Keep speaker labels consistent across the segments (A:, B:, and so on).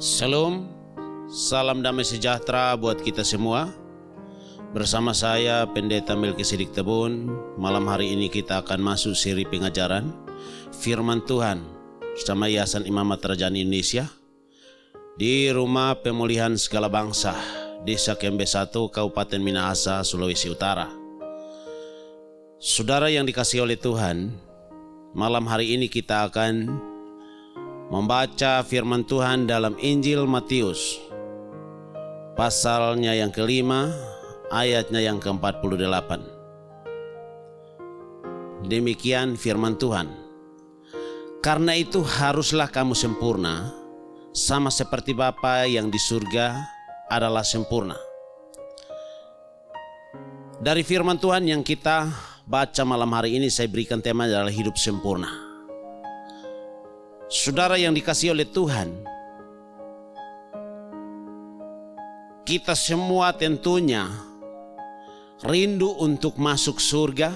A: Salam, salam damai sejahtera buat kita semua. Bersama saya Pendeta Melkisedek Tebun. Malam hari ini kita akan masuk seri pengajaran Firman Tuhan bersama Yayasan Imamat Rajani Indonesia di Rumah Pemulihan Segala Bangsa, Desa Kembe 1, Kabupaten Minahasa, Sulawesi Utara. Saudara yang dikasihi oleh Tuhan, malam hari ini kita akan membaca firman Tuhan dalam Injil Matius, pasalnya yang kelima, ayatnya yang ke-48. Demikian firman Tuhan. Karena itu haruslah kamu sempurna, sama seperti Bapa yang di surga adalah sempurna. Dari firman Tuhan yang kita baca malam hari ini, saya berikan tema adalah hidup sempurna. Saudara yang dikasihi oleh Tuhan, kita semua tentunya rindu untuk masuk surga.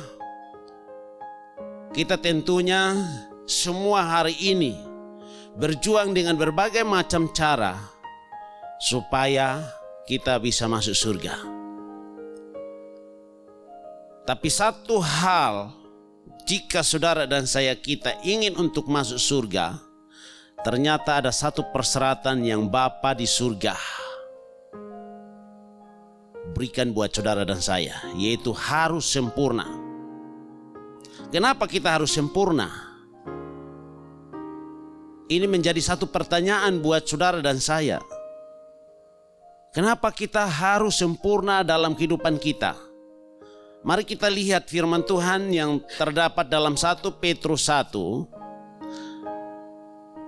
A: Kita tentunya semua hari ini berjuang dengan berbagai macam cara supaya kita bisa masuk surga. Tapi satu hal, jika saudara dan saya kita ingin untuk masuk surga, ternyata ada satu persyaratan yang Bapa di surga berikan buat saudara dan saya, yaitu harus sempurna. Kenapa kita harus sempurna? Ini menjadi satu pertanyaan buat saudara dan saya. Kenapa kita harus sempurna dalam kehidupan kita? Mari kita lihat firman Tuhan yang terdapat dalam 1 Petrus 1,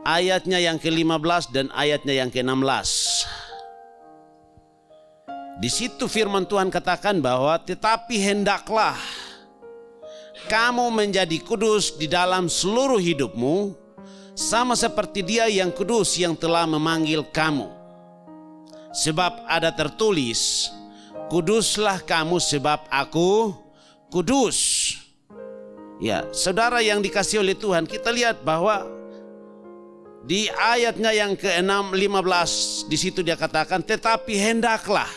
A: ayatnya yang ke-15 dan ayatnya yang ke-16. Di situ firman Tuhan katakan bahwa tetapi hendaklah kamu menjadi kudus di dalam seluruh hidupmu, sama seperti Dia yang kudus yang telah memanggil kamu. Sebab ada tertulis, kuduslah kamu sebab aku kudus. Ya, saudara yang dikasihi oleh Tuhan, kita lihat bahwa di ayatnya yang ke-15 di situ dia katakan, tetapi hendaklah.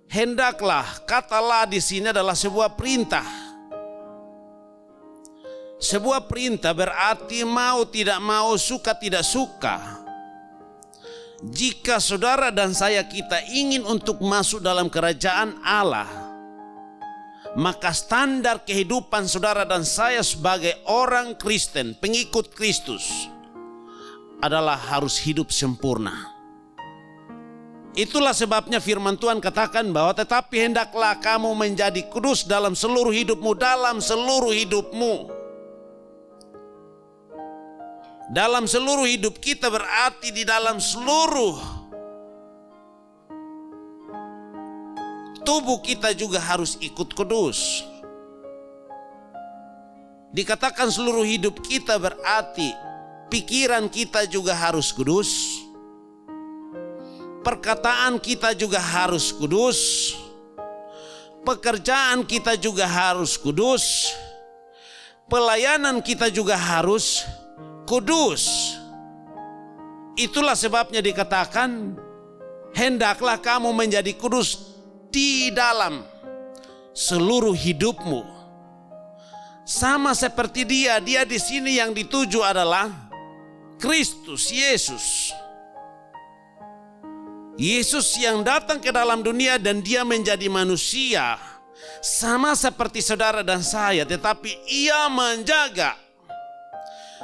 A: Hendaklah, katalah di sini adalah sebuah perintah. Sebuah perintah berarti mau tidak mau, suka tidak suka. Jika saudara dan saya kita ingin untuk masuk dalam kerajaan Allah, maka standar kehidupan saudara dan saya sebagai orang Kristen, pengikut Kristus, adalah harus hidup sempurna. Itulah sebabnya firman Tuhan katakan bahwa tetapi hendaklah kamu menjadi kudus dalam seluruh hidupmu, dalam seluruh hidupmu. Dalam seluruh hidup kita berarti di dalam seluruh tubuh kita juga harus ikut kudus. Dikatakan seluruh hidup kita berarti pikiran kita juga harus kudus, perkataan kita juga harus kudus, pekerjaan kita juga harus kudus, pelayanan kita juga harus kudus. Itulah sebabnya dikatakan hendaklah kamu menjadi kudus di dalam seluruh hidupmu. Sama seperti Dia di sini yang dituju adalah Kristus Yesus. Yesus yang datang ke dalam dunia dan Dia menjadi manusia, sama seperti saudara dan saya, tetapi Ia menjaga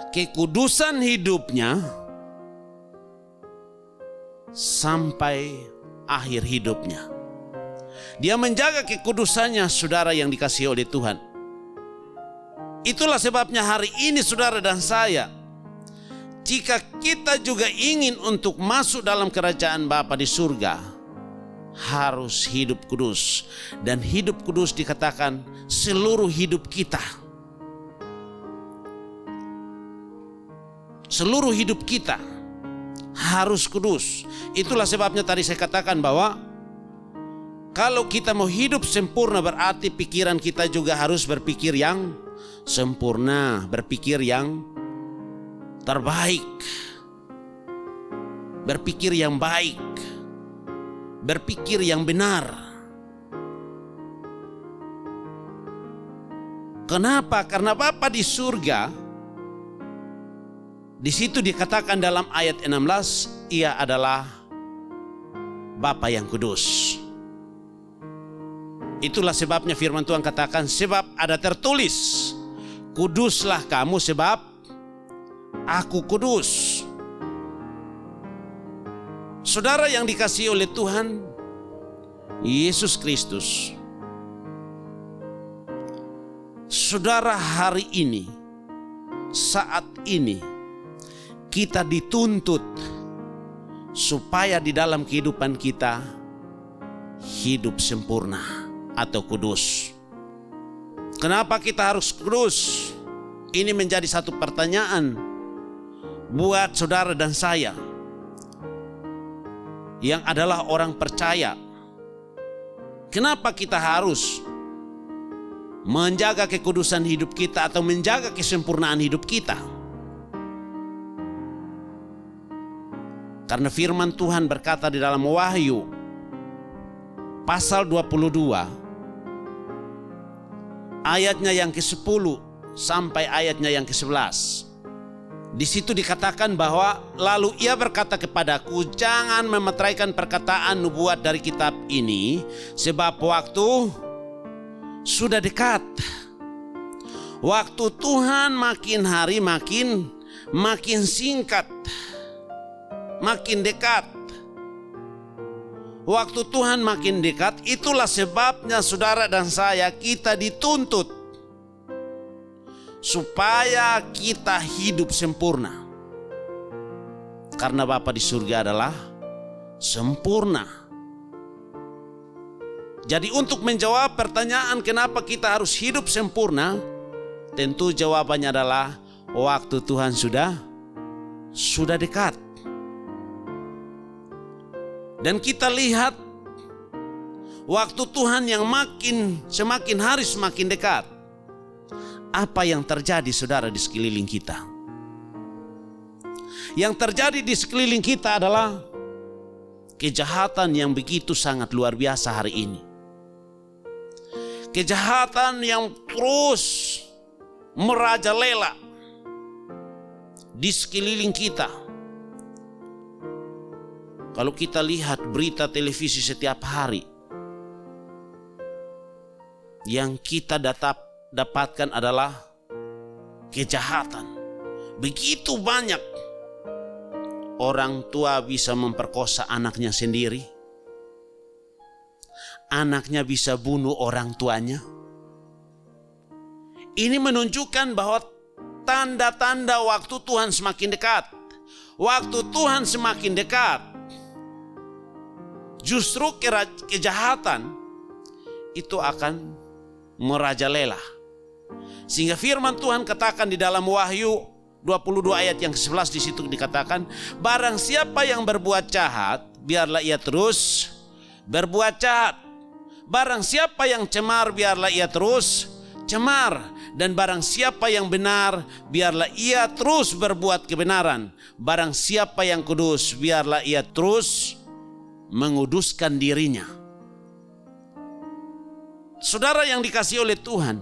A: kekudusan hidupnya sampai akhir hidupnya. Dia menjaga kekudusannya, saudara yang dikasihi oleh Tuhan. Itulah sebabnya hari ini saudara dan saya, jika kita juga ingin untuk masuk dalam kerajaan Bapa di surga, harus hidup kudus. Dan hidup kudus dikatakan seluruh hidup kita. Seluruh hidup kita harus kudus. Itulah sebabnya tadi saya katakan bahwa kalau kita mau hidup sempurna berarti pikiran kita juga harus berpikir yang sempurna, berpikir yang terbaik. berpikir yang baik, berpikir yang benar. Kenapa? Karena Bapa di surga, di situ dikatakan dalam ayat 16, Ia adalah Bapa yang kudus. Itulah sebabnya firman Tuhan katakan, sebab ada tertulis, kuduslah kamu sebab Aku kudus. Saudara yang dikasihi oleh Tuhan Yesus Kristus, saudara, hari ini, saat ini, kita dituntut supaya di dalam kehidupan kita hidup sempurna atau kudus. Kenapa kita harus kudus? Ini menjadi satu pertanyaan buat saudara dan saya yang adalah orang percaya. Kenapa kita harus menjaga kekudusan hidup kita atau menjaga kesempurnaan hidup kita? Karena firman Tuhan berkata di dalam Wahyu pasal 22 ayatnya yang ke-10 sampai ayatnya yang ke-11. Di situ dikatakan bahwa lalu Ia berkata kepadaku, jangan memeteraikan perkataan nubuat dari kitab ini, sebab waktu sudah dekat. Waktu Tuhan makin hari makin singkat, makin dekat. Waktu Tuhan makin dekat, itulah sebabnya saudara dan saya, kita dituntut supaya kita hidup sempurna. Karena Bapa di surga adalah sempurna. Jadi untuk menjawab pertanyaan kenapa kita harus hidup sempurna, tentu jawabannya adalah waktu Tuhan sudah dekat. Dan kita lihat waktu Tuhan yang semakin hari semakin dekat. Apa yang terjadi saudara di sekeliling kita? Yang terjadi di sekeliling kita adalah kejahatan yang begitu sangat luar biasa hari ini. Kejahatan yang terus merajalela di sekeliling kita. Kalau kita lihat berita televisi setiap hari, yang kita dapatkan adalah kejahatan. Begitu banyak orang tua bisa memperkosa anaknya sendiri. Anaknya bisa bunuh orang tuanya. Ini menunjukkan bahwa tanda-tanda waktu Tuhan semakin dekat. Waktu Tuhan semakin dekat, justru kejahatan itu akan merajalela. Sehingga firman Tuhan katakan di dalam Wahyu 22 ayat yang ke-11, di situ dikatakan, barang siapa yang berbuat jahat, biarlah ia terus berbuat jahat. Barang siapa yang cemar, biarlah ia terus cemar. Dan barang siapa yang benar, biarlah ia terus berbuat kebenaran. Barang siapa yang kudus, biarlah ia terus menguduskan dirinya. Saudara yang dikasihi oleh Tuhan,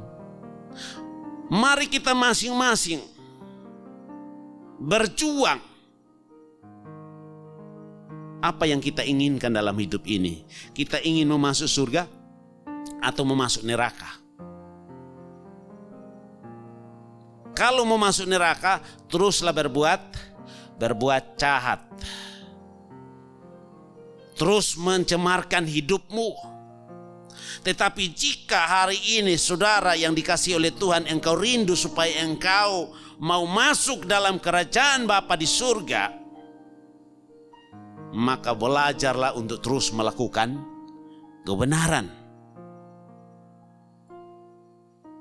A: mari kita masing-masing berjuang. Apa yang kita inginkan dalam hidup ini? Kita ingin memasuk surga atau memasuk neraka? Kalau mau masuk neraka, teruslah berbuat jahat. Terus mencemarkan hidupmu. Tetapi jika hari ini saudara yang dikasihi oleh Tuhan, engkau rindu supaya engkau mau masuk dalam kerajaan Bapa di surga, maka belajarlah untuk terus melakukan kebenaran.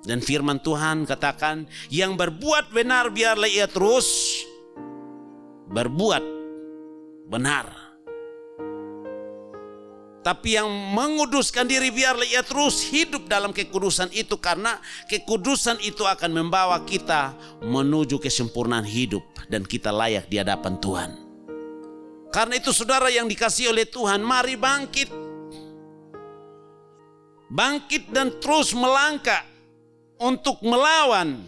A: Dan firman Tuhan katakan, yang berbuat benar biarlah ia terus berbuat benar. Tapi yang menguduskan diri biarlah ia terus hidup dalam kekudusan itu, karena kekudusan itu akan membawa kita menuju kesempurnaan hidup dan kita layak di hadapan Tuhan. Karena itu saudara yang dikasihi oleh Tuhan, mari bangkit. Bangkit dan terus melangkah untuk melawan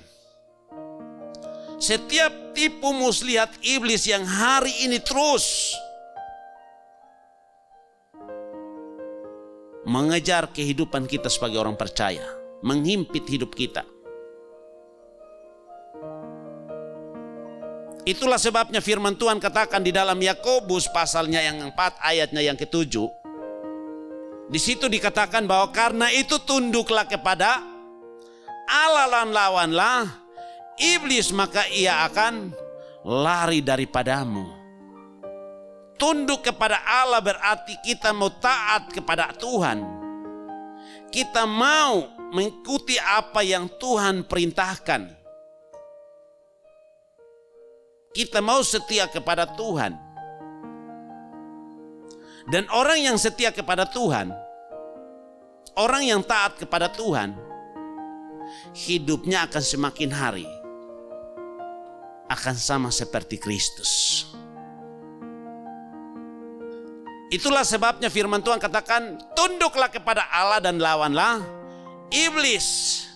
A: setiap tipu muslihat iblis yang hari ini terus mengejar kehidupan kita sebagai orang percaya, menghimpit hidup kita. Itulah sebabnya firman Tuhan katakan di dalam Yakobus pasalnya yang 4 ayatnya yang ke-7. Di situ dikatakan bahwa karena itu tunduklah kepada Allah dan lawanlah iblis, maka ia akan lari daripadamu. Tunduk kepada Allah berarti kita mau taat kepada Tuhan. Kita mau mengikuti apa yang Tuhan perintahkan. Kita mau setia kepada Tuhan. Dan orang yang setia kepada Tuhan, orang yang taat kepada Tuhan, hidupnya akan semakin hari akan sama seperti Kristus. Itulah sebabnya firman Tuhan katakan, tunduklah kepada Allah dan lawanlah iblis.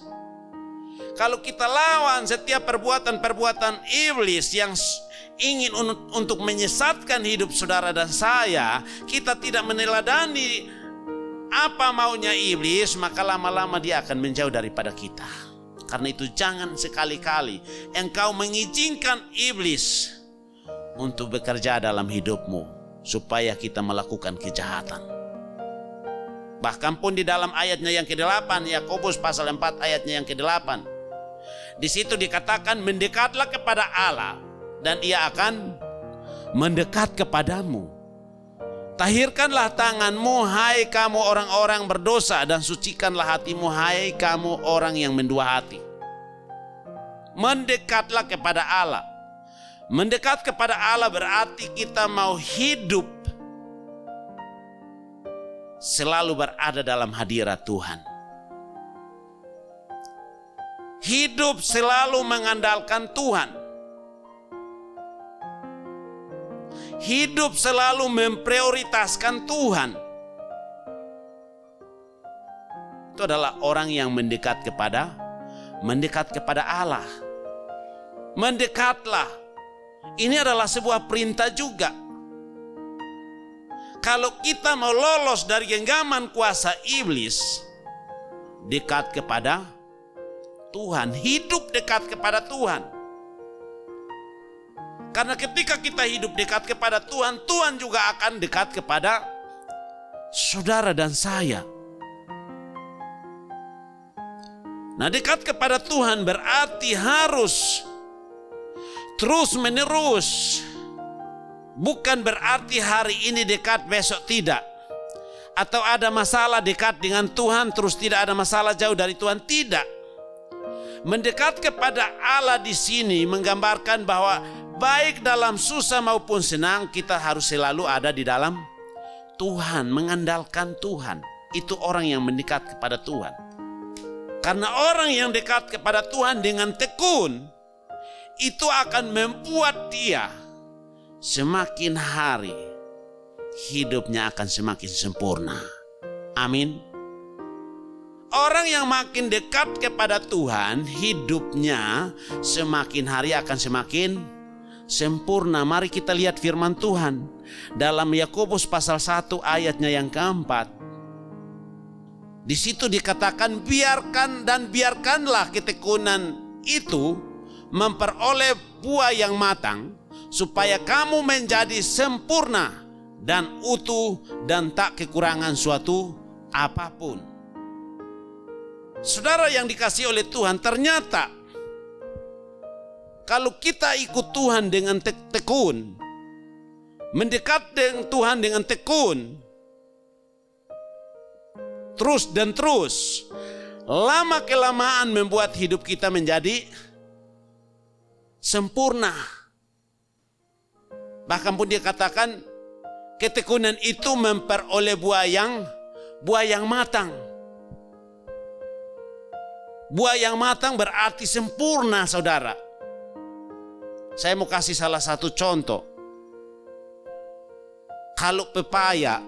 A: Kalau kita lawan setiap perbuatan-perbuatan iblis yang ingin untuk menyesatkan hidup saudara dan saya, kita tidak meneladani apa maunya iblis, maka lama-lama dia akan menjauh daripada kita. Karena itu jangan sekali-kali engkau mengizinkan iblis untuk bekerja dalam hidupmu supaya kita melakukan kejahatan. Bahkan pun di dalam ayatnya yang ke-8, Yakobus pasal 4 ayatnya yang ke-8. Di situ dikatakan mendekatlah kepada Allah dan ia akan mendekat kepadamu. Tahirkanlah tanganmu hai kamu orang-orang berdosa dan sucikanlah hatimu hai kamu orang yang mendua hati. Mendekatlah kepada Allah. Mendekat kepada Allah berarti kita mau hidup selalu berada dalam hadirat Tuhan. Hidup selalu mengandalkan Tuhan. Hidup selalu memprioritaskan Tuhan. Itu adalah orang yang mendekat kepada Allah. Mendekatlah. Ini adalah sebuah perintah juga. Kalau kita mau lolos dari genggaman kuasa iblis, dekat kepada Tuhan, hidup dekat kepada Tuhan. Karena ketika kita hidup dekat kepada Tuhan, Tuhan juga akan dekat kepada saudara dan saya. Nah, dekat kepada Tuhan berarti harus terus menerus. Bukan berarti hari ini dekat, besok tidak. Atau ada masalah dekat dengan Tuhan, terus tidak ada masalah jauh dari Tuhan, tidak. Mendekat kepada Allah di sini menggambarkan bahwa baik dalam susah maupun senang kita harus selalu ada di dalam Tuhan, mengandalkan Tuhan. Itu orang yang mendekat kepada Tuhan. Karena orang yang dekat kepada Tuhan dengan tekun, itu akan membuat dia semakin hari hidupnya akan semakin sempurna. Amin. Orang yang makin dekat kepada Tuhan, hidupnya semakin hari akan semakin sempurna. Mari kita lihat firman Tuhan dalam Yakobus pasal 1 ayatnya yang ke-4. Di situ dikatakan biarkanlah ketekunan itu memperoleh buah yang matang, supaya kamu menjadi sempurna dan utuh dan tak kekurangan suatu apapun. Saudara yang dikasihi oleh Tuhan, ternyata kalau kita ikut Tuhan dengan tekun, mendekat dengan Tuhan dengan tekun, terus dan terus, lama kelamaan membuat hidup kita menjadi sempurna. Bahkan pun dia katakan ketekunan itu memperoleh buah yang matang. Buah yang matang berarti sempurna, saudara. Saya mau kasih salah satu contoh. Kalau pepaya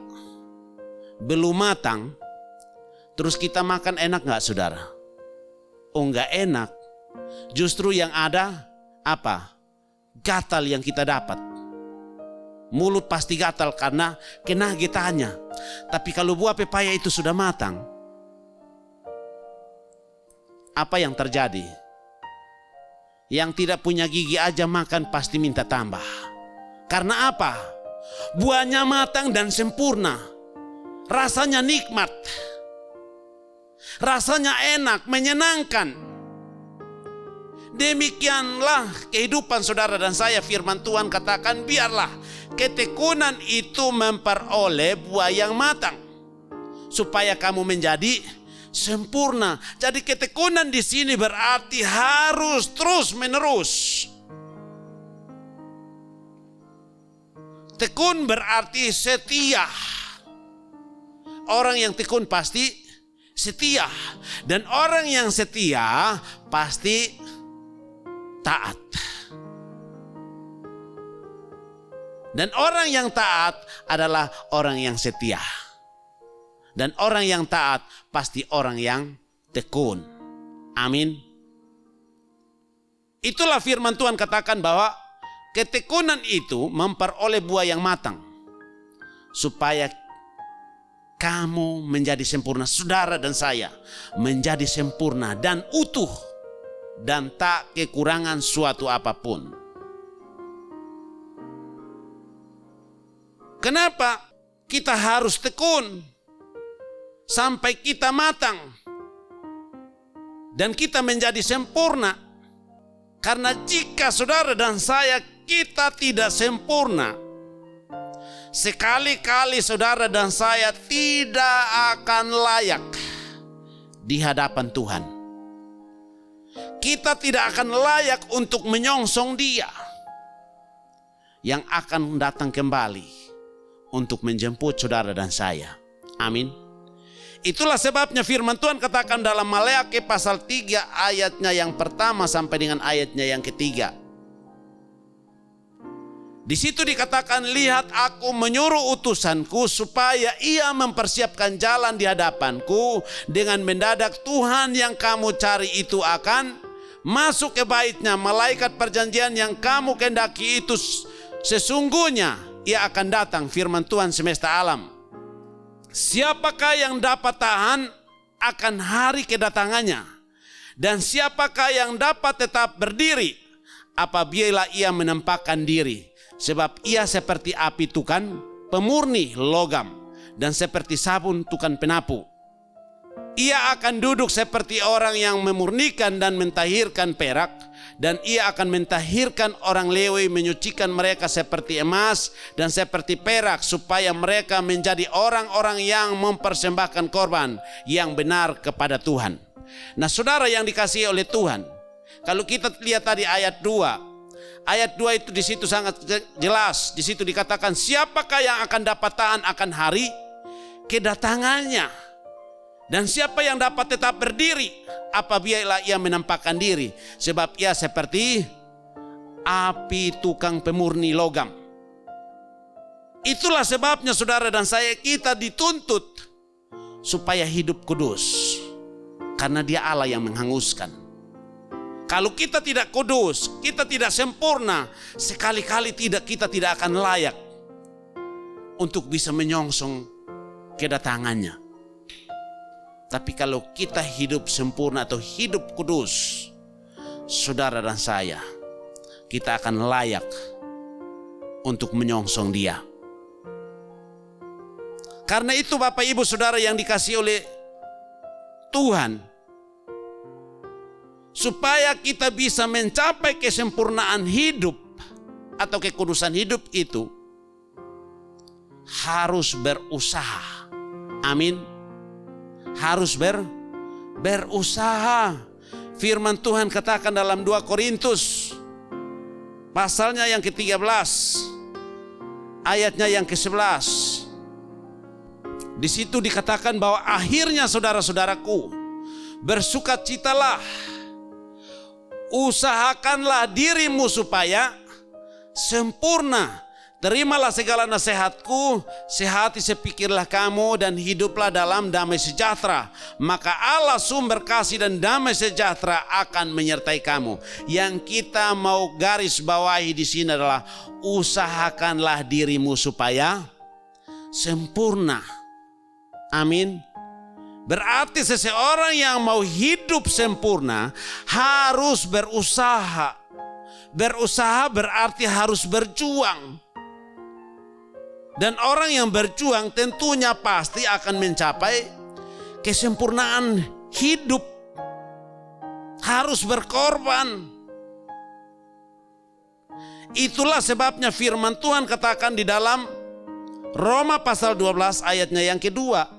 A: belum matang, terus kita makan, enak gak saudara? Oh, gak enak. Justru yang ada apa? Gatal yang kita dapat. Mulut pasti gatal karena kena getahnya. Tapi kalau buah pepaya itu sudah matang, apa yang terjadi? Yang tidak punya gigi aja makan pasti minta tambah. Karena apa? Buahnya matang dan sempurna. Rasanya nikmat. Rasanya enak, menyenangkan. Demikianlah kehidupan saudara dan saya. Firman Tuhan katakan, biarlah ketekunan itu memperoleh buah yang matang, supaya kamu menjadi sempurna. Jadi ketekunan di sini berarti harus terus menerus. Tekun berarti setia. Orang yang tekun pasti setia. Dan orang yang setia pasti taat. Dan orang yang taat adalah orang yang setia. Dan orang yang taat pasti orang yang tekun. Amin. Itulah firman Tuhan katakan bahwa ketekunan itu memperoleh buah yang matang, supaya kamu menjadi sempurna. Saudara dan saya menjadi sempurna dan utuh, dan tak kekurangan suatu apapun. Kenapa kita harus tekun sampai kita matang dan kita menjadi sempurna? Karena jika saudara dan saya kita tidak sempurna, sekali-kali saudara dan saya tidak akan layak di hadapan Tuhan. Kita tidak akan layak untuk menyongsong Dia yang akan datang kembali untuk menjemput saudara dan saya. Amin. Itulah sebabnya firman Tuhan katakan dalam Maleakhi pasal 3 ayatnya yang pertama sampai dengan ayatnya yang ketiga. Di situ dikatakan, lihat aku menyuruh utusanku supaya ia mempersiapkan jalan di hadapanku. Dengan mendadak Tuhan yang kamu cari itu akan masuk ke baitnya. Malaikat perjanjian yang kamu kehendaki itu sesungguhnya ia akan datang, firman Tuhan semesta alam. Siapakah yang dapat tahan akan hari kedatangannya? Dan siapakah yang dapat tetap berdiri apabila ia menampakkan diri? Sebab ia seperti api tukang pemurni logam, dan seperti sabun tukang penapu. Ia akan duduk seperti orang yang memurnikan dan mentahirkan perak, dan ia akan mentahirkan orang Lewi, menyucikan mereka seperti emas dan seperti perak, supaya mereka menjadi orang-orang yang mempersembahkan korban yang benar kepada Tuhan. Nah saudara yang dikasihi oleh Tuhan, kalau kita lihat tadi ayat 2, ayat 2 itu di situ sangat jelas. Di situ dikatakan, siapakah yang akan dapat tahan akan hari kedatangannya? Dan siapa yang dapat tetap berdiri apabila ia menampakkan diri? Sebab ia seperti api tukang pemurni logam. Itulah sebabnya saudara dan saya, kita dituntut supaya hidup kudus. Karena Dia Allah yang menghanguskan. Kalau kita tidak kudus, kita tidak sempurna, sekali-kali kita tidak akan layak untuk bisa menyongsong kedatangannya. Tapi kalau kita hidup sempurna atau hidup kudus, saudara dan saya, kita akan layak untuk menyongsong Dia. Karena itu Bapak Ibu Saudara yang dikasihi oleh Tuhan, supaya kita bisa mencapai kesempurnaan hidup atau kekudusan hidup itu harus berusaha. Amin. Harus berusaha. Firman Tuhan katakan dalam 2 Korintus pasalnya yang ke-13 ayatnya yang ke-11. Di situ dikatakan bahwa akhirnya saudara-saudaraku, bersukacitalah, usahakanlah dirimu supaya sempurna, Terimalah segala nasihatku, sehati sepikirlah kamu dan hiduplah dalam damai sejahtera. Maka Allah sumber kasih dan damai sejahtera akan menyertai kamu. Yang kita mau garis bawahi di sini adalah usahakanlah dirimu supaya sempurna. Amin. Berarti seseorang yang mau hidup sempurna harus berusaha. Berusaha berarti harus berjuang. Dan orang yang berjuang tentunya pasti akan mencapai kesempurnaan hidup. Harus berkorban. Itulah sebabnya firman Tuhan katakan di dalam Roma pasal 12 ayatnya yang kedua.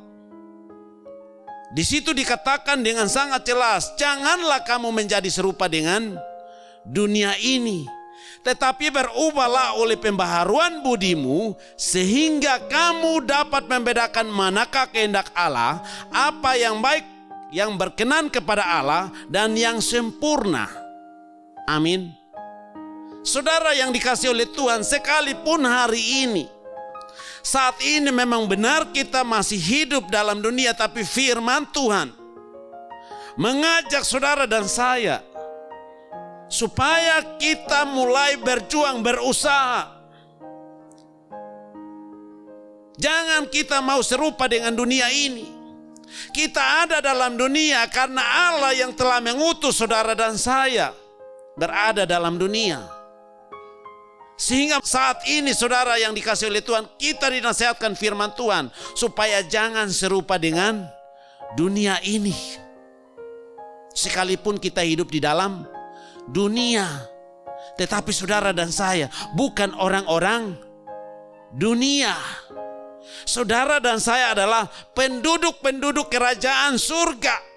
A: Di situ dikatakan dengan sangat jelas, janganlah kamu menjadi serupa dengan dunia ini, tetapi berubahlah oleh pembaharuan budimu, sehingga kamu dapat membedakan manakah kehendak Allah, apa yang baik, yang berkenan kepada Allah, dan yang sempurna. Amin. Saudara yang dikasihi oleh Tuhan, sekalipun hari ini, saat ini memang benar kita masih hidup dalam dunia, tapi firman Tuhan mengajak saudara dan saya supaya kita mulai berjuang, berusaha. Jangan kita mau serupa dengan dunia ini. Kita ada dalam dunia karena Allah yang telah mengutus saudara dan saya berada dalam dunia. Sehingga saat ini saudara yang dikasihi oleh Tuhan, kita dinasihatkan firman Tuhan supaya jangan serupa dengan dunia ini. Sekalipun kita hidup di dalam dunia, tetapi saudara dan saya bukan orang-orang dunia. Saudara dan saya adalah penduduk-penduduk kerajaan surga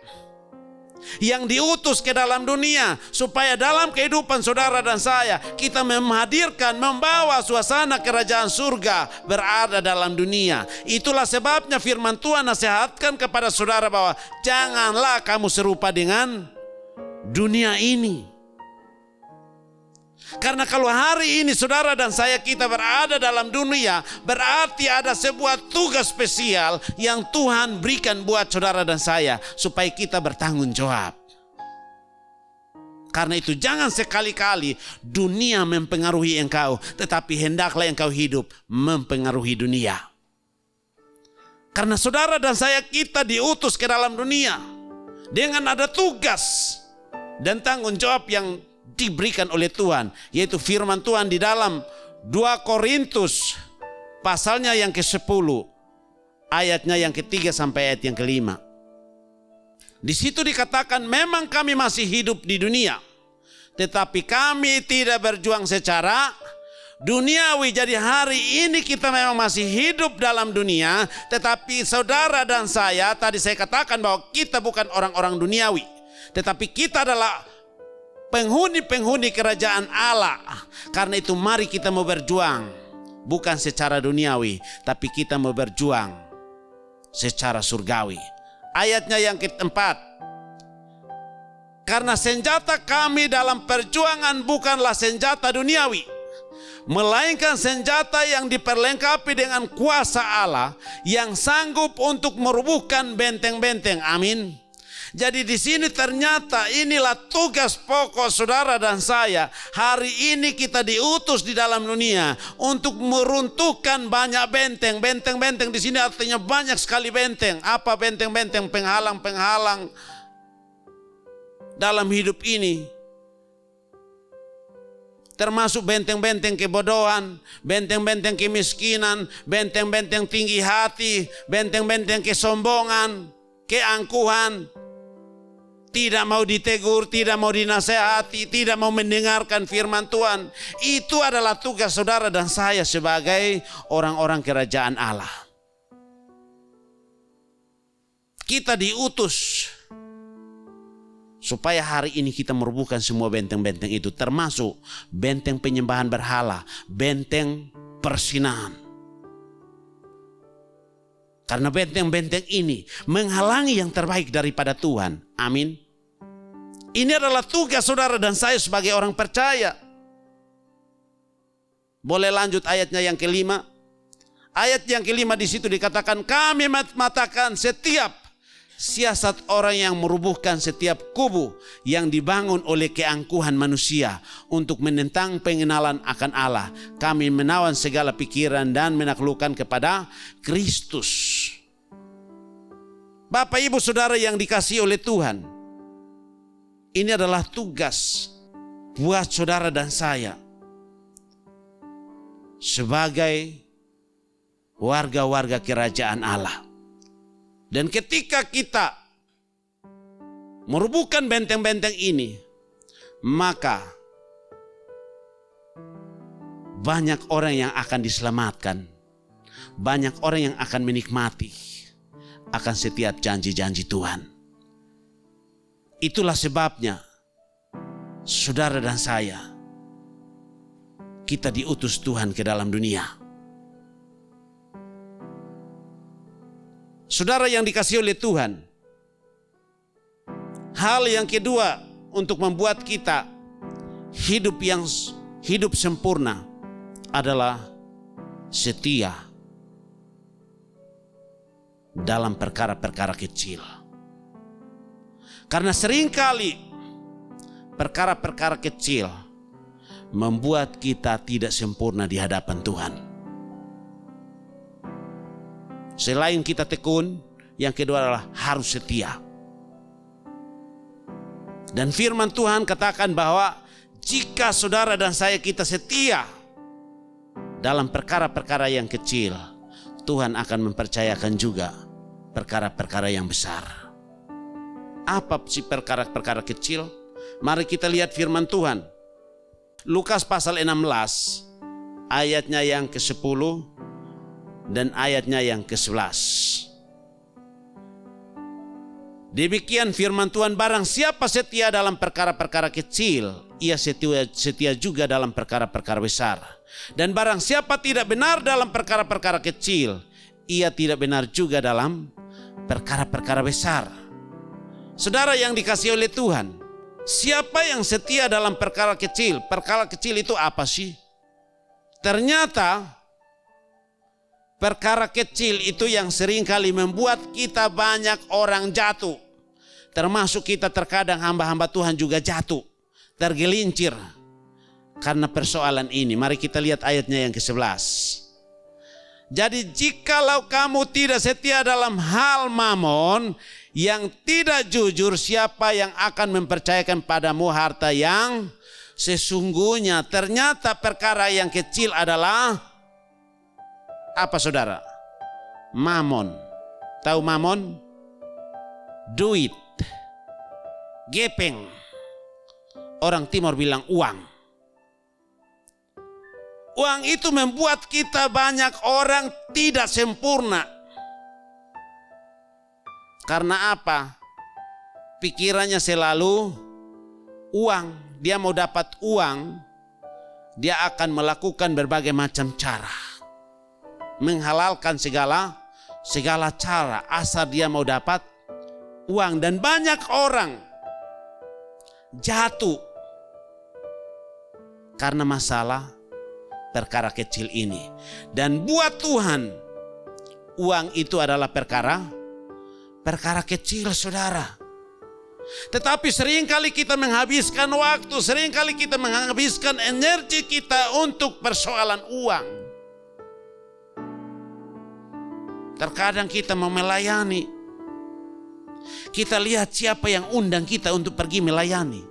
A: yang diutus ke dalam dunia supaya dalam kehidupan saudara dan saya kita menghadirkan, membawa suasana kerajaan surga berada dalam dunia. Itulah sebabnya firman Tuhan nasihatkan kepada saudara bahwa janganlah kamu serupa dengan dunia ini. Karena kalau hari ini saudara dan saya kita berada dalam dunia, berarti ada sebuah tugas spesial yang Tuhan berikan buat saudara dan saya supaya kita bertanggung jawab. Karena itu jangan sekali-kali dunia mempengaruhi engkau, tetapi hendaklah engkau hidup mempengaruhi dunia. Karena saudara dan saya kita diutus ke dalam dunia dengan ada tugas dan tanggung jawab yang diberikan oleh Tuhan, yaitu firman Tuhan di dalam 2 Korintus pasalnya yang ke-10 ayatnya yang ke-3 sampai ayat yang ke-5. Di situ dikatakan memang kami masih hidup di dunia, tetapi kami tidak berjuang secara duniawi. Jadi hari ini kita memang masih hidup dalam dunia, tetapi saudara dan saya, tadi saya katakan bahwa kita bukan orang-orang duniawi, tetapi kita adalah penghuni-penghuni kerajaan Allah. Karena itu mari kita mau berjuang bukan secara duniawi, tapi kita mau berjuang secara surgawi. Ayatnya yang keempat, karena senjata kami dalam perjuangan bukanlah senjata duniawi, melainkan senjata yang diperlengkapi dengan kuasa Allah yang sanggup untuk merubuhkan benteng-benteng. Amin. Jadi di sini ternyata inilah tugas pokok saudara dan saya. Hari ini kita diutus di dalam dunia untuk meruntuhkan banyak benteng. Benteng-benteng di sini artinya banyak sekali benteng. Apa benteng-benteng? Penghalang-penghalang dalam hidup ini. Termasuk benteng-benteng kebodohan, benteng-benteng kemiskinan, benteng-benteng tinggi hati, benteng-benteng kesombongan, keangkuhan. Tidak mau ditegur, tidak mau dinasehati, tidak mau mendengarkan firman Tuhan. Itu adalah tugas saudara dan saya sebagai orang-orang kerajaan Allah. Kita diutus supaya hari ini kita merubuhkan semua benteng-benteng itu, termasuk benteng penyembahan berhala, benteng persinahan. Karena benteng-benteng ini menghalangi yang terbaik daripada Tuhan. Amin. Ini adalah tugas saudara dan saya sebagai orang percaya. Boleh lanjut ayatnya yang kelima. Ayat yang kelima di situ dikatakan, kami mengatakan setiap siasat orang yang merubuhkan setiap kubu yang dibangun oleh keangkuhan manusia untuk menentang pengenalan akan Allah. Kami menawan segala pikiran dan menaklukkan kepada Kristus. Bapak, Ibu, Saudara yang dikasihi oleh Tuhan, ini adalah tugas buat saudara dan saya sebagai warga-warga kerajaan Allah. Dan ketika kita merubuhkan benteng-benteng ini, maka banyak orang yang akan diselamatkan. Banyak orang yang akan menikmati akan setiap janji-janji Tuhan. Itulah sebabnya saudara dan saya, kita diutus Tuhan ke dalam dunia. Saudara yang dikasihi oleh Tuhan, hal yang kedua untuk membuat kita hidup sempurna adalah setia dalam perkara-perkara kecil. Karena seringkali perkara-perkara kecil membuat kita tidak sempurna di hadapan Tuhan. Selain kita tekun, yang kedua adalah harus setia. Dan firman Tuhan katakan bahwa jika saudara dan saya kita setia dalam perkara-perkara yang kecil, Tuhan akan mempercayakan juga perkara-perkara yang besar. Apa sih perkara-perkara kecil? Mari kita lihat firman Tuhan. Lukas pasal 16 ayatnya yang ke-10 dan ayatnya yang ke-11. Demikian firman Tuhan, barang siapa setia dalam perkara-perkara kecil, ia setia juga dalam perkara-perkara besar. Dan barang siapa tidak benar dalam perkara-perkara kecil, ia tidak benar juga dalam perkara-perkara besar. Saudara yang dikasihi oleh Tuhan, siapa yang setia dalam perkara kecil? Perkara kecil itu apa sih? Ternyata perkara kecil itu yang seringkali membuat kita banyak orang jatuh. Termasuk kita terkadang hamba-hamba Tuhan juga jatuh, tergelincir karena persoalan ini. Mari kita lihat ayatnya yang ke-11. Jadi jikalau kamu tidak setia dalam hal mamon yang tidak jujur, siapa yang akan mempercayakan padamu harta yang sesungguhnya? Ternyata perkara yang kecil adalah apa, saudara? Mamon. Tahu mamon? Duit, gepeng. Orang Timur bilang uang. Uang itu membuat kita banyak orang tidak sempurna. Karena apa? Pikirannya selalu uang. Dia mau dapat uang, dia akan melakukan berbagai macam cara, menghalalkan segala cara asal dia mau dapat uang. Dan banyak orang jatuh karena masalah perkara kecil ini. Dan buat Tuhan, uang itu adalah perkara kecil, saudara. Tetapi seringkali kita menghabiskan waktu, seringkali kita menghabiskan energi kita untuk persoalan uang. Terkadang kita mau melayani, kita lihat siapa yang undang kita untuk pergi melayani.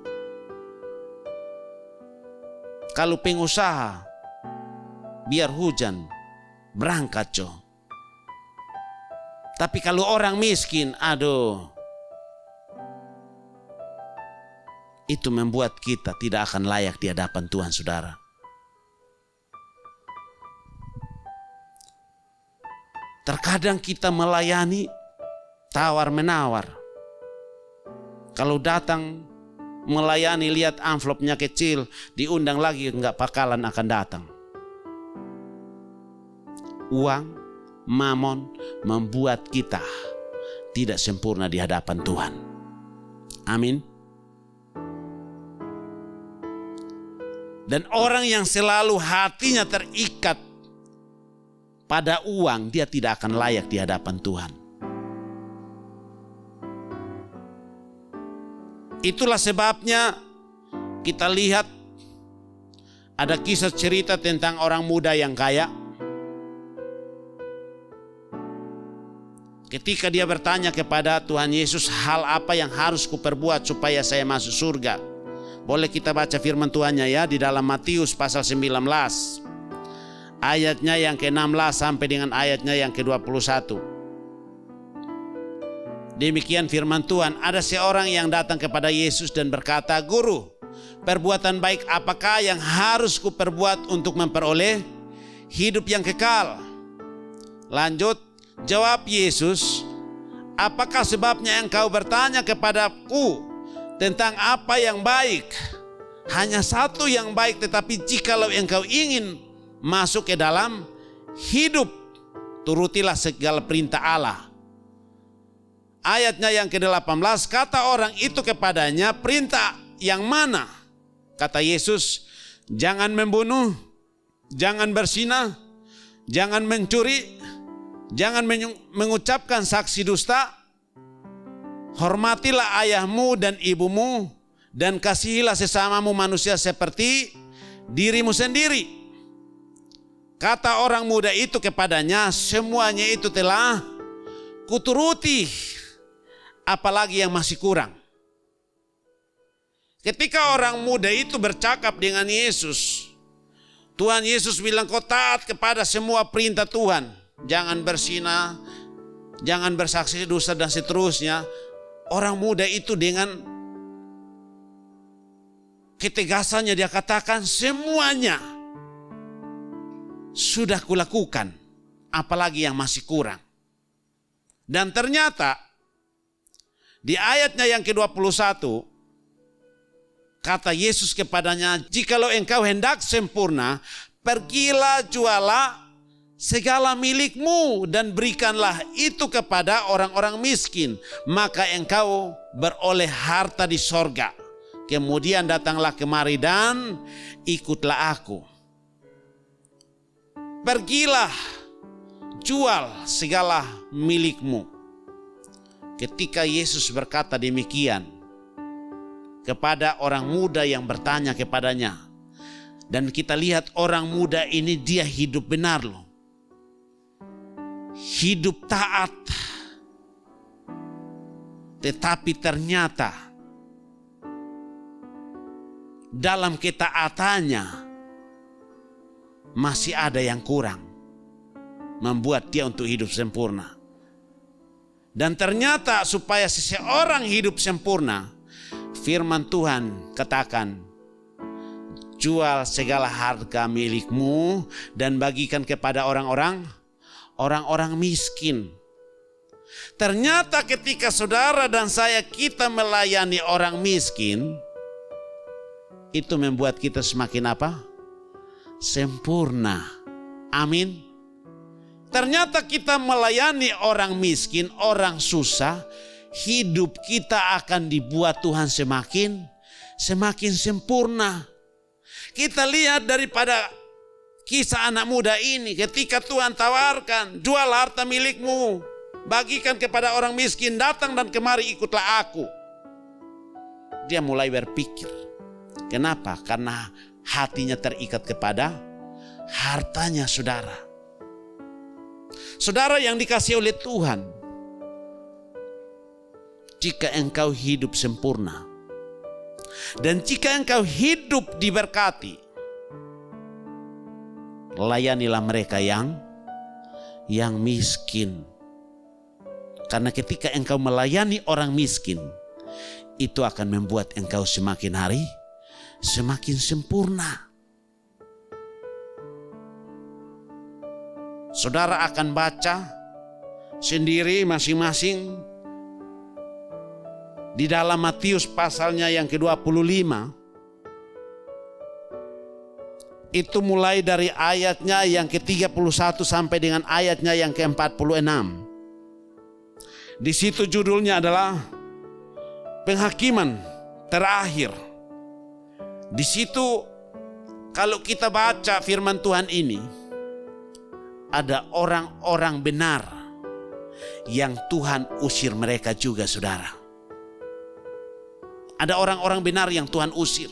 A: Kalau pengusaha, biar hujan, berangkat coy. Tapi kalau orang miskin, aduh, itu membuat kita tidak akan layak di hadapan Tuhan, saudara. Terkadang kita melayani tawar-menawar. Kalau datang melayani, lihat amplopnya kecil, diundang lagi, enggak bakalan akan datang. Uang, mamon membuat kita tidak sempurna di hadapan Tuhan. Amin. Dan orang yang selalu hatinya terikat pada uang, dia tidak akan layak di hadapan Tuhan. Itulah sebabnya kita lihat ada kisah cerita tentang orang muda yang kaya. Ketika dia bertanya kepada Tuhan Yesus, hal apa yang harus kuperbuat supaya saya masuk surga? Boleh kita baca firman Tuhannya ya di dalam Matius pasal 19. Ayatnya yang ke-16 sampai dengan ayatnya yang ke-21. Demikian firman Tuhan, ada seorang yang datang kepada Yesus dan berkata, Guru, perbuatan baik apakah yang harus kuperbuat untuk memperoleh hidup yang kekal? Lanjut, jawab Yesus, apakah sebabnya engkau bertanya kepadaku tentang apa yang baik? Hanya satu yang baik, tetapi jikalau engkau ingin masuk ke dalam hidup, turutilah segala perintah Allah. Ayatnya yang ke-18, kata orang itu kepadanya, perintah yang mana? Kata Yesus, jangan membunuh, jangan berzina, jangan mencuri, jangan mengucapkan saksi dusta, hormatilah ayahmu dan ibumu, dan kasihilah sesamamu manusia seperti dirimu sendiri. Kata orang muda itu kepadanya, semuanya itu telah kuturuti, apalagi yang masih kurang. Ketika orang muda itu bercakap dengan Yesus, Tuhan Yesus bilang, kau taat kepada semua perintah Tuhan. Jangan berzina, jangan bersaksi dosa dan seterusnya. Orang muda itu dengan ketegasannya dia katakan, semuanya sudah kulakukan, apalagi yang masih kurang. Dan ternyata di ayatnya yang ke-21 kata Yesus kepadanya, jikalau engkau hendak sempurna, pergilah jualah segala milikmu dan berikanlah itu kepada orang-orang miskin, maka engkau beroleh harta di sorga. Kemudian datanglah kemari dan ikutlah aku. Pergilah, jual segala milikmu. Ketika Yesus berkata demikian kepada orang muda yang bertanya kepadanya, dan kita lihat orang muda ini dia hidup benar loh. Hidup taat. Tetapi ternyata dalam ketaatannya masih ada yang kurang, membuat dia untuk hidup sempurna. Dan ternyata supaya seseorang hidup sempurna, firman Tuhan katakan, jual segala harga milikmu dan bagikan kepada orang-orang miskin. Ternyata ketika saudara dan saya kita melayani orang miskin, itu membuat kita semakin apa? Sempurna. Amin. Ternyata kita melayani orang miskin, orang susah, hidup kita akan dibuat Tuhan semakin sempurna. Kita lihat daripada kisah anak muda ini, ketika Tuhan tawarkan, jual harta milikmu, bagikan kepada orang miskin, datang dan kemari ikutlah aku. Dia mulai berpikir. Kenapa? Karena hatinya terikat kepada hartanya, saudara. Saudara yang dikasihi oleh Tuhan, jika engkau hidup sempurna dan jika engkau hidup diberkati, layanilah mereka yang miskin. Karena ketika engkau melayani orang miskin, itu akan membuat engkau semakin hari semakin sempurna. Saudara akan baca sendiri masing-masing di dalam Matius pasalnya yang ke-25. Itu mulai dari ayatnya yang ke-31 sampai dengan ayatnya yang ke-46. Di situ judulnya adalah penghakiman terakhir. Di situ Kalau kita baca firman Tuhan ini, ada orang-orang benar yang Tuhan usir mereka juga, saudara. Ada orang-orang benar yang Tuhan usir.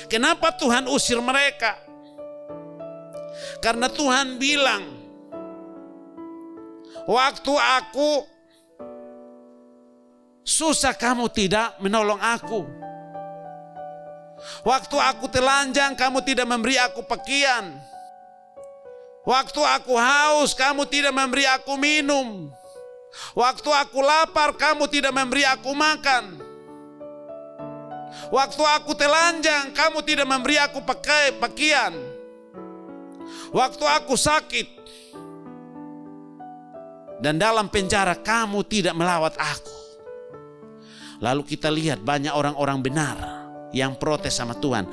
A: Kenapa Tuhan usir mereka? Karena Tuhan bilang, waktu aku susah kamu tidak menolong aku. Waktu aku telanjang kamu tidak memberi aku pakaian. Waktu aku haus kamu tidak memberi aku minum. Waktu aku lapar kamu tidak memberi aku makan. Waktu aku telanjang kamu tidak memberi aku pakaian. Waktu aku sakit dan dalam penjara kamu tidak melawat aku. Lalu kita lihat banyak orang-orang benar yang protes sama Tuhan.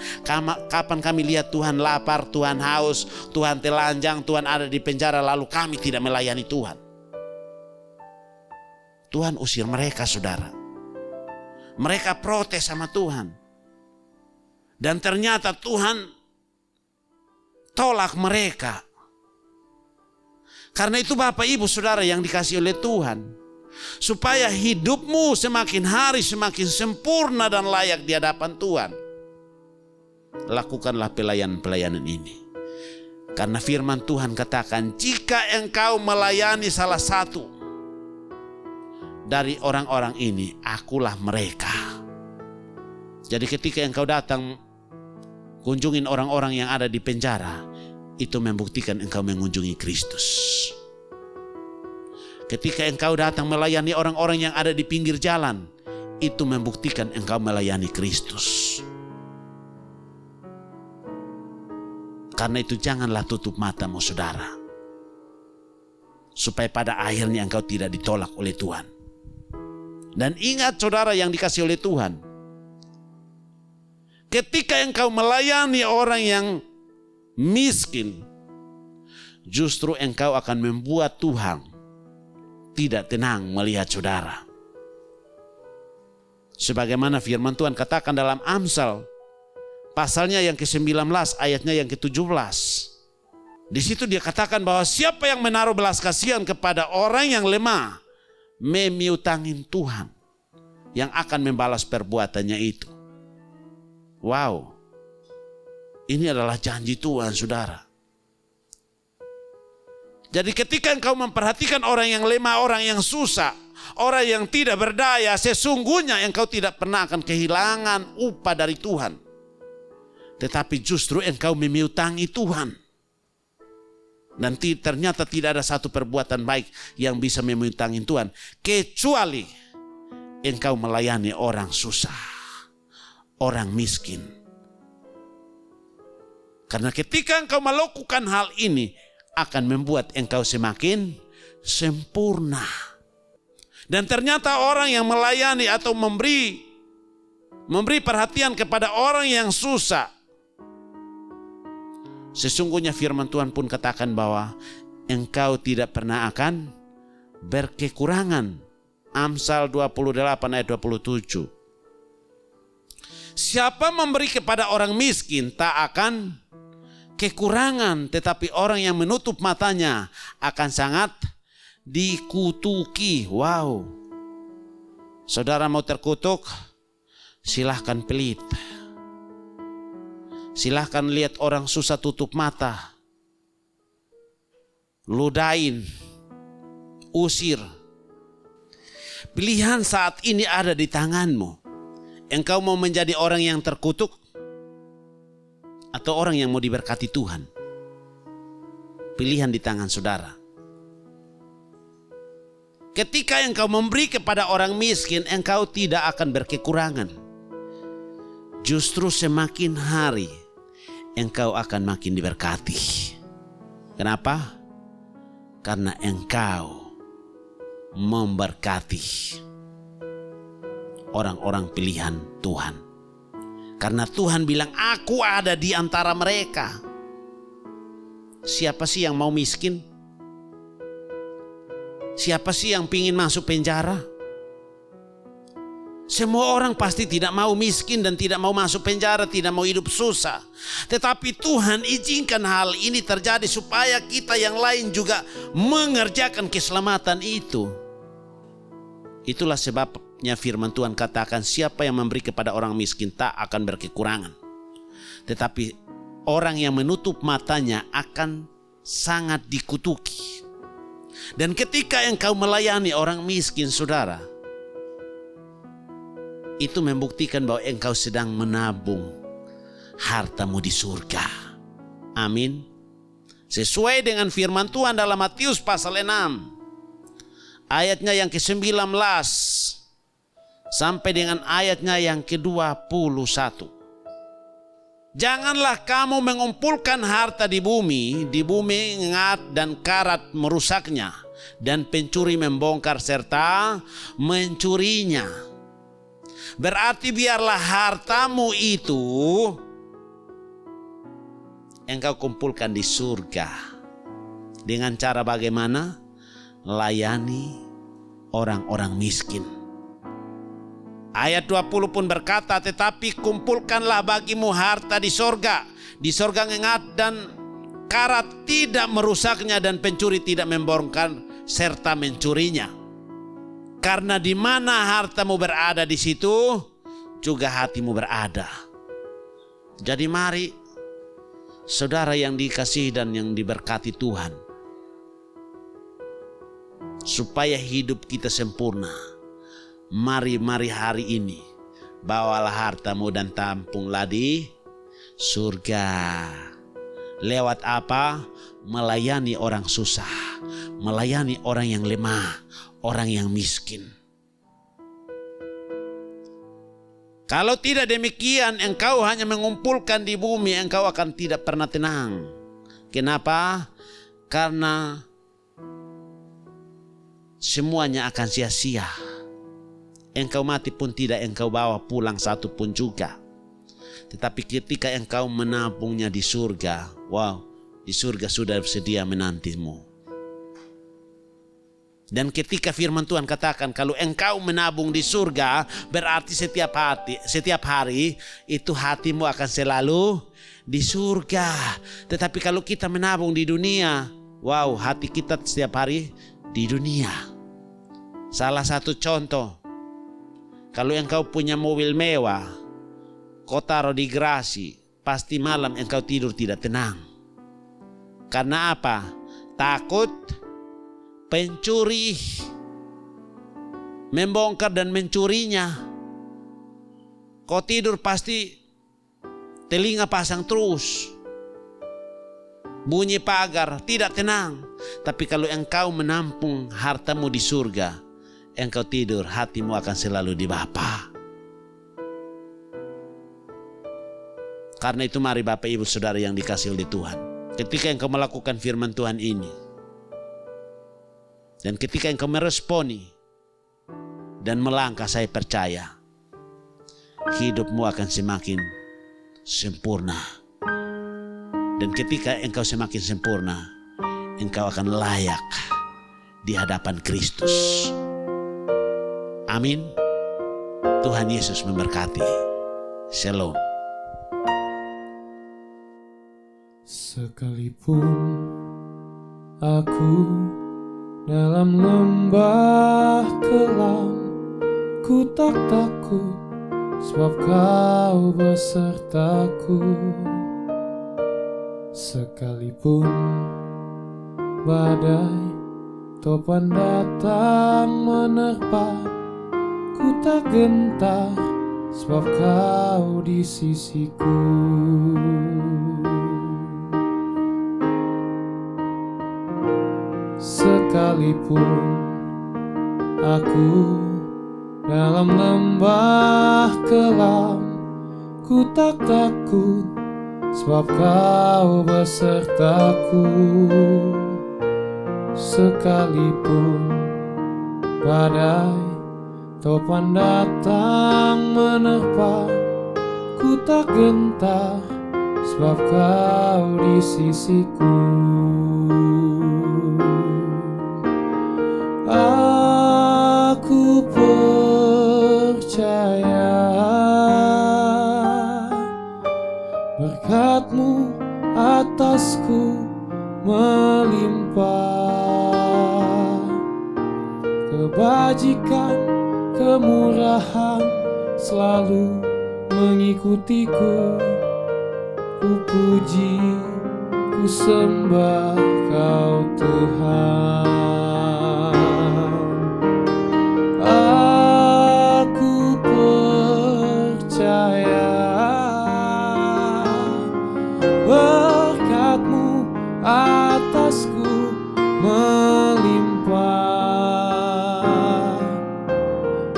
A: Kapan kami lihat Tuhan lapar, Tuhan haus, Tuhan telanjang, Tuhan ada di penjara, lalu kami tidak melayani Tuhan. Tuhan usir mereka, saudara. Mereka protes sama Tuhan. Dan ternyata Tuhan tolak mereka. Karena itu Bapak Ibu Saudara yang dikasihi oleh Tuhan, supaya hidupmu semakin hari semakin sempurna dan layak di hadapan Tuhan, lakukanlah pelayanan-pelayanan ini. Karena firman Tuhan katakan, jika engkau melayani salah satu dari orang-orang ini, akulah mereka. Jadi ketika engkau datang kunjungin orang-orang yang ada di penjara, itu membuktikan engkau mengunjungi Kristus. Ketika engkau datang melayani orang-orang yang ada di pinggir jalan, itu membuktikan engkau melayani Kristus. Karena itu janganlah tutup matamu, saudara, supaya pada akhirnya engkau tidak ditolak oleh Tuhan. Dan ingat saudara yang dikasihi oleh Tuhan, ketika engkau melayani orang yang miskin, justru engkau akan membuat Tuhan tidak tenang melihat saudara. Sebagaimana firman Tuhan katakan dalam Amsal pasalnya yang ke-19 ayatnya yang ke-17. Di situ dia katakan bahwa siapa yang menaruh belas kasihan kepada orang yang lemah, memiutangin Tuhan yang akan membalas perbuatannya itu. Wow. Ini adalah janji Tuhan, saudara. Jadi ketika engkau memperhatikan orang yang lemah, orang yang susah, orang yang tidak berdaya, sesungguhnya engkau tidak pernah akan kehilangan upah dari Tuhan. Tetapi justru engkau memiutangi Tuhan. Dan ternyata tidak ada satu perbuatan baik yang bisa memiutangi Tuhan, kecuali engkau melayani orang susah, orang miskin. Karena ketika engkau melakukan hal ini, akan membuat engkau semakin sempurna. Dan ternyata orang yang melayani atau memberi perhatian kepada orang yang susah, sesungguhnya firman Tuhan pun katakan bahwa engkau tidak pernah akan berkekurangan. Amsal 28 ayat 27. Siapa memberi kepada orang miskin tak akan kekurangan, tetapi orang yang menutup matanya akan sangat dikutuki. Wow. Saudara mau terkutuk? Silahkan pelit. Silahkan lihat orang susah tutup mata. Ludain. Usir. Pilihan saat ini ada di tanganmu. Engkau mau menjadi orang yang terkutuk atau orang yang mau diberkati Tuhan? Pilihan di tangan saudara. Ketika engkau memberi kepada orang miskin, engkau tidak akan berkekurangan. Justru semakin hari engkau akan makin diberkati. Kenapa? Karena engkau memberkati orang-orang pilihan Tuhan. Karena Tuhan bilang, aku ada di antara mereka. Siapa sih yang mau miskin? Siapa sih yang pingin masuk penjara? Semua orang pasti tidak mau miskin dan tidak mau masuk penjara, tidak mau hidup susah. Tetapi Tuhan izinkan hal ini terjadi supaya kita yang lain juga mengerjakan keselamatan itu. Itulah sebabnya firman Tuhan katakan, siapa yang memberi kepada orang miskin tak akan berkekurangan. Tetapi orang yang menutup matanya akan sangat dikutuki. Dan ketika engkau melayani orang miskin, saudara, itu membuktikan bahwa engkau sedang menabung hartamu di surga. Amin. Sesuai dengan firman Tuhan dalam Matius pasal 6. Ayatnya yang ke-19 sampai dengan ayatnya yang ke-21. Janganlah kamu mengumpulkan harta di bumi ingat dan karat merusaknya, dan pencuri membongkar serta mencurinya. Berarti biarlah hartamu itu engkau kumpulkan di surga. Dengan cara bagaimana? Layani orang-orang miskin. Ayat 20 pun berkata, tetapi kumpulkanlah bagimu harta di sorga. Di sorga ingat dan karat tidak merusaknya, dan pencuri tidak membongkar serta mencurinya. Karena di mana hartamu berada, di situ juga hatimu berada. Jadi mari saudara yang dikasihi dan yang diberkati Tuhan, supaya hidup kita sempurna, mari hari ini bawalah hartamu dan tampunglah di surga. Lewat apa? Melayani orang susah, melayani orang yang lemah, orang yang miskin. Kalau tidak demikian, engkau hanya mengumpulkan di bumi, engkau akan tidak pernah tenang. Kenapa? Karena semuanya akan sia-sia. Engkau mati pun tidak engkau bawa pulang satu pun juga. Tetapi ketika engkau menabungnya di surga, wow, di surga sudah sedia menantimu. Dan ketika firman Tuhan katakan kalau engkau menabung di surga, berarti setiap hari itu hatimu akan selalu di surga. Tetapi kalau kita menabung di dunia, wow, hati kita setiap hari di dunia. Salah satu contoh, kalau engkau punya mobil mewah, kau taruh di garasi, pasti malam engkau tidur tidak tenang. Karena apa? Takut pencuri membongkar dan mencurinya. Kau tidur pasti telinga pasang terus, bunyi pagar, tidak tenang. Tapi kalau engkau menampung hartamu di surga, engkau tidur, hatimu akan selalu di Bapa. Karena itu mari Bapak Ibu Saudara yang dikasihi oleh Tuhan, ketika engkau melakukan firman Tuhan ini, dan ketika engkau meresponi dan melangkah, saya percaya hidupmu akan semakin sempurna. Dan ketika engkau semakin sempurna, engkau akan layak di hadapan Kristus. Amin. Tuhan Yesus memberkati. Shalom.
B: Sekalipun aku dalam lembah kelam, ku tak takut, sebab kau besertaku. Sekalipun badai topan datang menerpa, ku tak gentar, sebab kau di sisiku. Sekalipun aku dalam lembah kelam, ku tak takut, sebab kau besertaku. Sekalipun badai topan datang menerpa, ku tak gentar, sebab kau di sisiku. Aku percaya atasku melimpah. Kebajikan, kemurahan selalu mengikutiku. Ku puji, ku sembah Kau Tuhan. Aku percaya berkat-Mu atasku melimpah.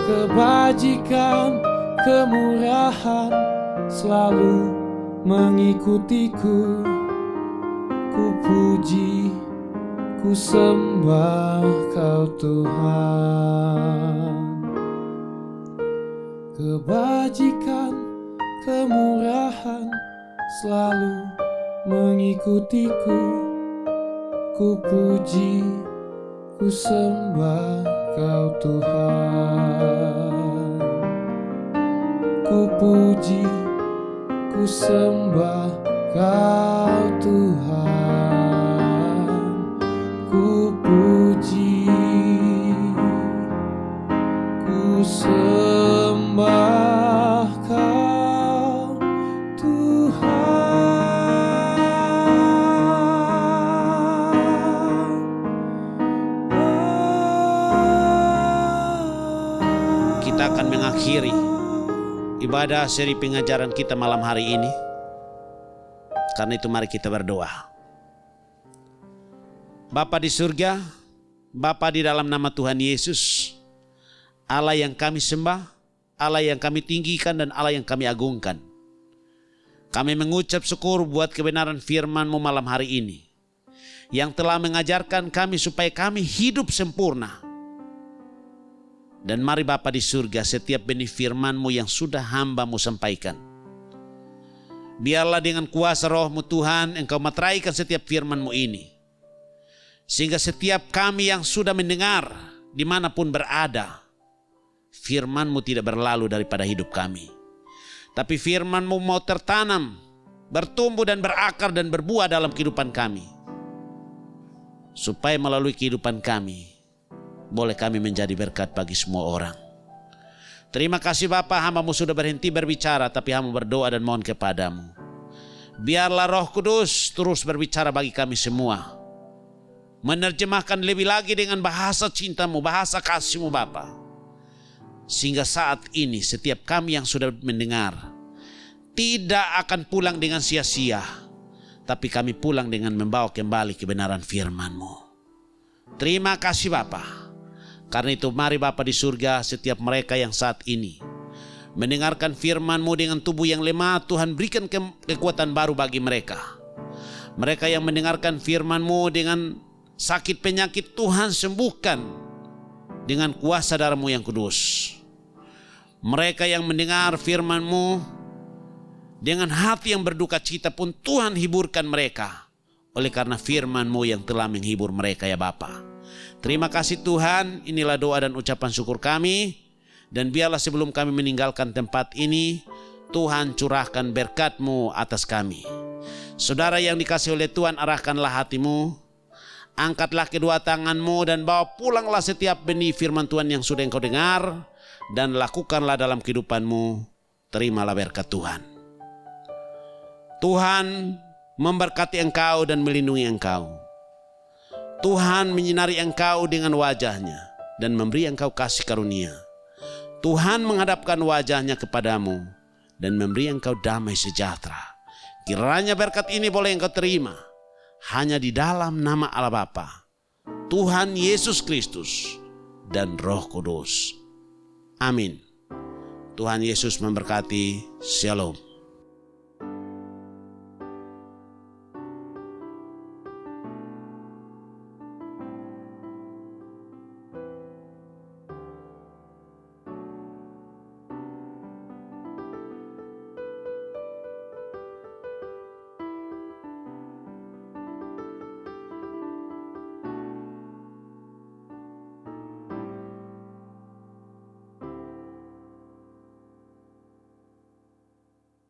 B: Kebajikan, kemurahan selalu mengikutiku. Ku puji, ku sembah Kau Tuhan. Kebajikan, kemurahan selalu mengikutiku. Ku puji, ku sembah Kau Tuhan. Ku puji, ku sembah Kau Tuhan. Ku puji, ku sembah Kau Tuhan.
A: Kita akan mengakhiri ibadah seri pengajaran kita malam hari ini. Karena itu mari kita berdoa. Bapa di surga, Bapa di dalam nama Tuhan Yesus, Allah yang kami sembah, Allah yang kami tinggikan dan Allah yang kami agungkan. Kami mengucap syukur buat kebenaran firman-Mu malam hari ini, yang telah mengajarkan kami supaya kami hidup sempurna. Dan mari Bapa di surga, setiap benih firman-Mu yang sudah hamba-Mu sampaikan, biarlah dengan kuasa Roh-Mu Tuhan Engkau materaikan setiap firman-Mu ini. Sehingga setiap kami yang sudah mendengar dimanapun berada, firman-Mu tidak berlalu daripada hidup kami. Tapi firman-Mu mau tertanam, bertumbuh dan berakar dan berbuah dalam kehidupan kami. Supaya melalui kehidupan kami, boleh kami menjadi berkat bagi semua orang. Terima kasih Bapa, hamba-Mu sudah berhenti berbicara, tapi hamba berdoa dan mohon kepadamu. Biarlah Roh Kudus terus berbicara bagi kami semua. Menerjemahkan lebih lagi dengan bahasa cinta-Mu, bahasa kasih-Mu Bapa. Sehingga saat ini setiap kami yang sudah mendengar tidak akan pulang dengan sia-sia. Tapi kami pulang dengan membawa kembali kebenaran firman-Mu. Terima kasih Bapa. Karena itu mari Bapa di surga, setiap mereka yang saat ini mendengarkan firman-Mu dengan tubuh yang lemah, Tuhan berikan kekuatan baru bagi mereka. Mereka yang mendengarkan firman-Mu dengan sakit penyakit, Tuhan sembuhkan dengan kuasa darah-Mu yang kudus. Mereka yang mendengar firman-Mu dengan hati yang berduka cita pun Tuhan hiburkan mereka. Oleh karena firman-Mu yang telah menghibur mereka ya Bapa. Terima kasih Tuhan, inilah doa dan ucapan syukur kami. Dan biarlah sebelum kami meninggalkan tempat ini, Tuhan curahkan berkat-Mu atas kami. Saudara yang dikasihi oleh Tuhan, arahkanlah hatimu. Angkatlah kedua tangan-Mu dan bawa pulanglah setiap benih firman Tuhan yang sudah engkau dengar. Dan lakukanlah dalam kehidupan-Mu. Terimalah berkat Tuhan. Tuhan memberkati engkau dan melindungi engkau. Tuhan menyinari engkau dengan wajah-Nya dan memberi engkau kasih karunia. Tuhan menghadapkan wajah-Nya kepadamu dan memberi engkau damai sejahtera. Kiranya berkat ini boleh engkau terima hanya di dalam nama Allah Bapa, Tuhan Yesus Kristus dan Roh Kudus. Amin. Tuhan Yesus memberkati. Shalom.